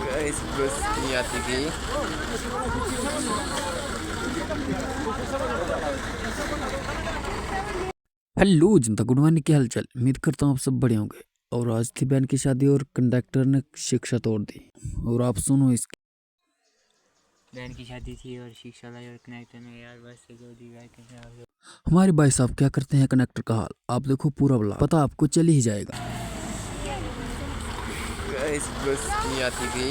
Guys, bus नहीं आती थी। हेलो जनता, गुड मॉर्निंग, क्या हालचाल। उम्मीद करता हूँ आप सब बढ़िया होंगे। और आज थी बहन की शादी और कंडक्टर ने शिक्षा तोड़ दी। और आप सुनो इसकी। बहन की शादी थी और शिक्षा लाई और कनेक्टर ने यार बस से जो दी भाई। हमारे भाई साहब क्या करते हैं कंडक्टर का हाल आप देखो पूरा वाला, पता आपको चल ही जाएगा। Guys, bus नहीं आती थी।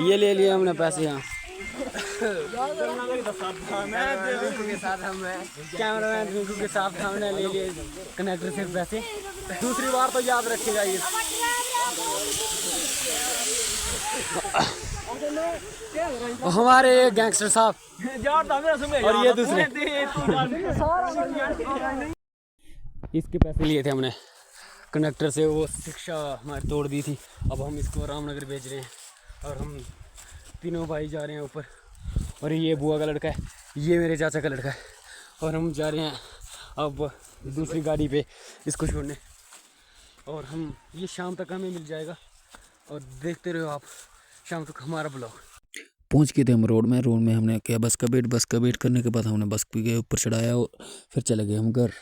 ये ले लिया हमने पैसे यहाँ। कैमरामैन रिंकू के साथ हमने ले लिए कनेक्टर से पैसे। दूसरी बार तो याद रखेगा ये। हमारे गैंगस्टर साहब और ये दूसरे इसके पैसे लिए थे हमने कंडक्टर से। वो शिक्षा हमारी तोड़ दी थी। अब हम इसको रामनगर भेज रहे हैं और हम तीनों भाई जा रहे हैं ऊपर। और ये बुआ का लड़का है, ये मेरे चाचा का लड़का है। और हम जा रहे हैं अब दूसरी गाड़ी पे इसको छोड़ने। और हम ये शाम तक हमें मिल जाएगा। और देखते रहो आप शाम तक हमारा ब्लॉग। पहुंच गए थे हम रोड में हमने किया बस का वेट करने के बाद हमने बस के ऊपर चढ़ाया और फिर चले गए हम घर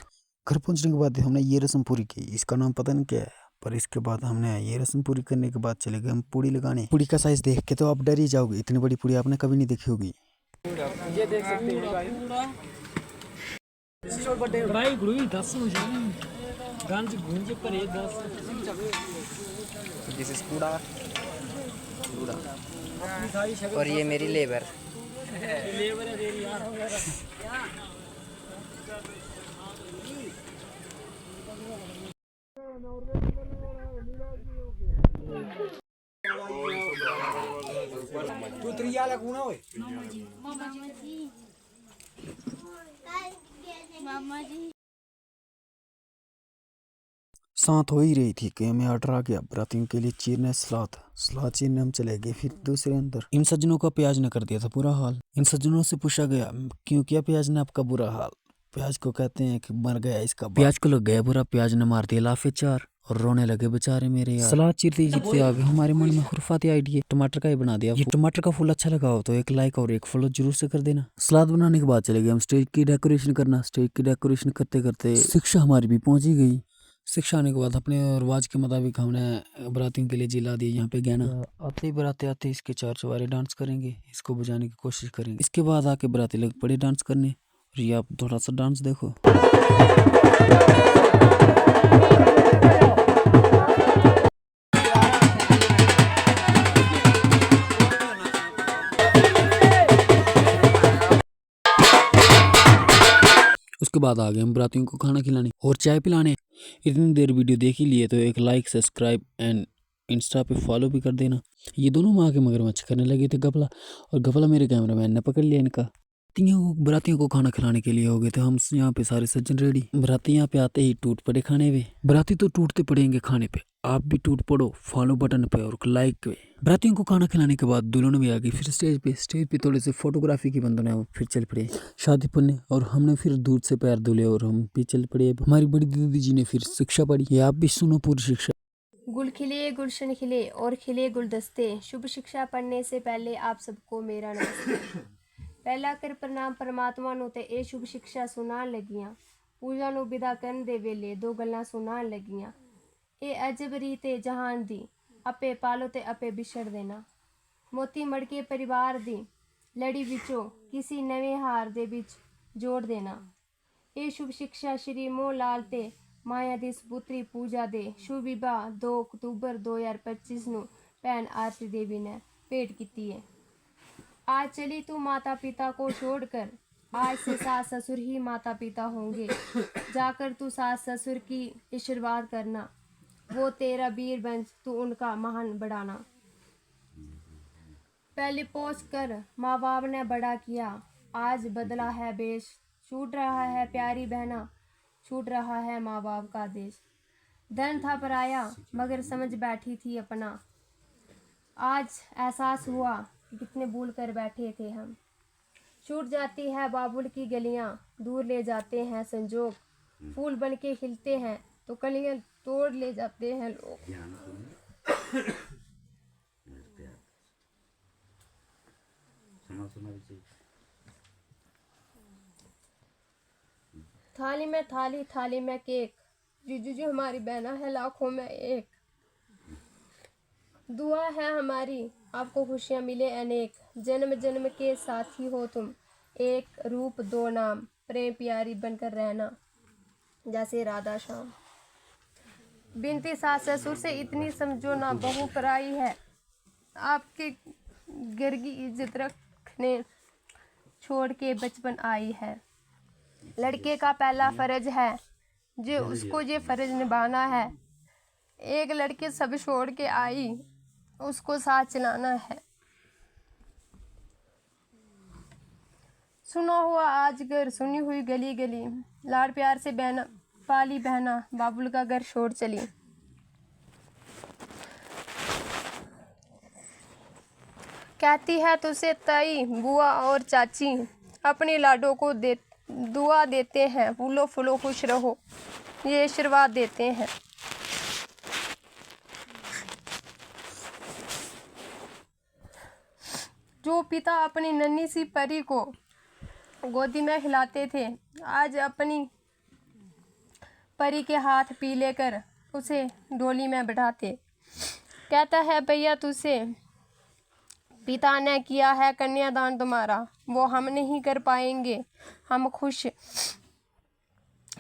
पहुंचने के बाद हमने ये रस्म पूरी की। इसका नाम पता नहीं क्या है, पर इसके बाद हमने ये रस्म पूरी करने के बाद चले गए हम पूड़ी लगाने। पूड़ी का साइज देख के तो आप डर ही जाओगे, इतनी बड़ी पूड़ी आपने कभी नहीं देखी होगी। ये देख सकते हैं भाई गुड़ी 10 गंज गुंज पर 10 This is कूड़ा और ये मेरी लेबर। लेबर है तेरी यार। तू त्रिया लगूना होए मामा जी साथ हो ही रही थी कि हमें ऑर्डर आ गया बरातियों के लिए चीरने सलाद चीरने। हम चले गए फिर दूसरे अंदर। इन सज्जनों का प्याज ने कर दिया था बुरा हाल। इन सज्जनों से पूछा गया क्यों किया प्याज ने आपका बुरा हाल। प्याज को कहते हैं कि मर गया इसका प्याज को लग गया बुरा, प्याज ने मार दिया लाफे चार। और रोने लगे बेचारे मेरे यार। सलाद चीरते चीरते आ गए हमारे मन में खुरफाती आइडिया, टमाटर का ही बना दिया। ये टमाटर का फूल अच्छा लगा हो तो एक लाइक और एक फॉलो जरूर से कर देना। सलाद बनाने के बाद चले गए हम स्टेज की डेकोरेशन करना। स्टेज की डेकोरेशन करते करते शिक्षा हमारी भी पहुंच ही गई। शिक्षा आने के बाद अपने रिवाज के मुताबिक हमने बरातियों के लिए जिला दिया यहाँ पे गहना। आते ही बराते आते इसके चार चवारे डांस करेंगे, इसको बजाने की कोशिश करेंगे। इसके बाद आके बराती लग पड़े डांस करने। और ये आप थोड़ा सा डांस देखो। उसके बाद आ गए हम बरातियों को खाना खिलाने और चाय पिलाने। इतनी देर वीडियो देख ही लिए तो एक लाइक, सब्सक्राइब एंड इंस्टा पे फॉलो भी कर देना। ये दोनों माँ के मगरमच्छ करने लगे थे गफला, और गफला मेरे कैमरामैन ने पकड़ लिया इनका। बरातियों को खाना खिलाने के लिए हो गए थे हम यहाँ पे सारे सज्जन रेडी। बराती यहाँ पे आते ही टूट पड़े खाने पे। बराती तो टूटते पड़ेंगे खाने पे, आप भी टूट पड़ो फॉलो बटन पे और लाइक पे। बरातियों को खाना खिलाने के बाद दुल्हन भी आ गई फिर स्टेज पे थोड़े से फोटोग्राफी की बंदों ने फिर चल पड़े शादी पढ़ने, और हमने फिर दूध से पैर धुले और हम भी चल पड़े। हमारी बड़ी दीदी जी ने फिर शिक्षा पढ़ी, ये आप भी सुनो पूरी शिक्षा। गुल खिले गुलशन खिले और खिले गुलदस्ते, शुभ शिक्षा पढ़ने से पहले आप सबको मेरा नमस्ते। पहला कर प्रणाम परमात्मा ਨੂੰ ਤੇ ਇਹ ਸ਼ੁਭ ਸਿੱਖਿਆ ਸੁਣਾਉਣ ਲੱਗੀਆਂ। ਪੂਜਾ ਨੂੰ ਵਿਦਾ ਕਰਨ ਦੇ ਵੇਲੇ ਦੋ ਗੱਲਾਂ ਸੁਣਾਉਣ ਲੱਗੀਆਂ। ਇਹ ਅਜਬ ਰੀਤ ਏ ਜਹਾਨ ਦੀ, ਆਪੇ ਪਾਲੋ ਤੇ ਆਪੇ ਵਿਛੜ ਦੇਣਾ। ਮੋਤੀ ਮੜਕੇ ਪਰਿਵਾਰ ਦੀ ਲੜੀ ਵਿੱਚੋਂ ਕਿਸੇ ਨਵੇਂ ਹਾਰ ਦੇ ਵਿੱਚ ਜੋੜ ਦੇਣਾ। ਇਹ ਸ਼ੁਭ ਸਿੱਖਿਆ ਸ਼੍ਰੀ ਮੋਹ ਲਾਲ ਤੇ ਮਾਇਆ ਦੀ ਸਪੁੱਤਰੀ ਪੂਜਾ ਦੇ ਸ਼ੁਭ ਵਿਵਾਹ 2 ਅਕਤੂਬਰ 2025 ਨੂੰ ਭੈਣ ਆਰਤੀ ਦੇवी ने भेंट की है। आज चली तू माता पिता को छोड़कर, आज से सास ससुर ही माता पिता होंगे। जाकर तू सास ससुर की आशीर्वाद करना, वो तेरा वीर बंश तू उनका महान बढ़ाना। पहले पोस कर माँ बाप ने बड़ा किया, आज बदला है बेश। छूट रहा है प्यारी बहना, छूट रहा है माँ बाप का देश। धन था पराया मगर समझ बैठी थी अपना, आज एहसास हुआ कितने भूल कर बैठे थे हम। छूट जाती है बाबुल की गलियां, दूर ले जाते हैं संजोग। फूल बन के खिलते हैं तो कलियां तोड़ ले जाते हैं लोग। थाली में थाली, थाली में केक, जीजू जी हमारी बहना है लाखों में एक। दुआ है हमारी आपको खुशियाँ मिले अनेक, जन्म जन्म के साथी हो तुम, एक रूप दो नाम, प्रेम प्यारी बनकर रहना जैसे राधा श्याम। बिनती सास ससुर से इतनी समझो ना, बहू पराई है, आपके घर की इज्जत रखने छोड़ के बचपन आई है। लड़के का पहला फर्ज है जो उसको ये फर्ज निभाना है। एक लड़के सब छोड़ के आई, उसको साथ चलाना है। सुना हुआ आज घर, सुनी हुई गली गली, लाड़ प्यार से बहना पाली बहना बाबुल का घर छोड़ चली। कहती है तुझसे ताई बुआ और चाची, अपने लाडों को दुआ देते हैं, फूलो फूलो खुश रहो, ये आशीर्वाद देते हैं। जो पिता अपनी नन्ही सी परी को गोदी में हिलाते थे, आज अपनी परी के हाथ पी लेकर उसे डोली में बैठाते। कहता है भैया तुझसे पिता ने किया है कन्यादान तुम्हारा, वो हम नहीं कर पाएंगे। हम खुश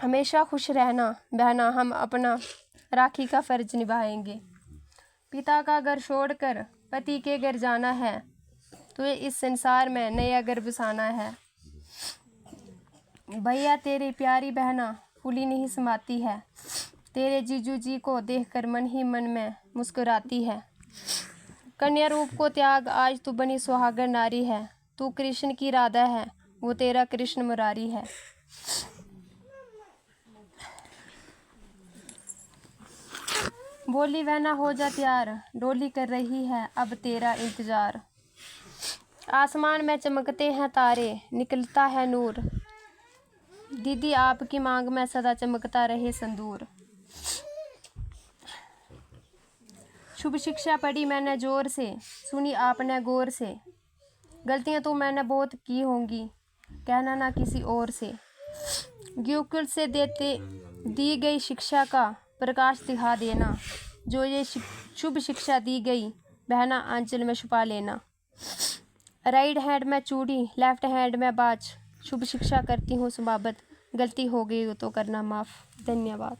हमेशा खुश रहना बहना, हम अपना राखी का फर्ज निभाएंगे। पिता का घर छोड़कर पति के घर जाना है, तुझे इस संसार में नया घर बसाना है। भैया तेरी प्यारी बहना फूली नहीं समाती है, तेरे जीजू जी को देखकर मन ही मन में मुस्कुराती है। कन्या रूप को त्याग, आज तू बनी सुहागन नारी है। तू कृष्ण की राधा है, वो तेरा कृष्ण मुरारी है। बोली बहना हो जा तैयार, डोली कर रही है अब तेरा इंतजार। आसमान में चमकते हैं तारे, निकलता है नूर, दीदी आपकी मांग में सदा चमकता रहे संदूर। शुभ शिक्षा पढ़ी मैंने जोर से, सुनी आपने गौर से। गलतियां तो मैंने बहुत की होंगी, कहना ना किसी और से। गुरुकुल से दी गई शिक्षा का प्रकाश दिखा देना, जो ये शुभ शिक्षा दी गई बहना आंचल में छुपा लेना। राइट हैंड में चूड़ी, लेफ्ट हैंड में बाज, शुभ शिक्षा करती हूँ समाप्त, गलती हो गई तो करना माफ़। धन्यवाद।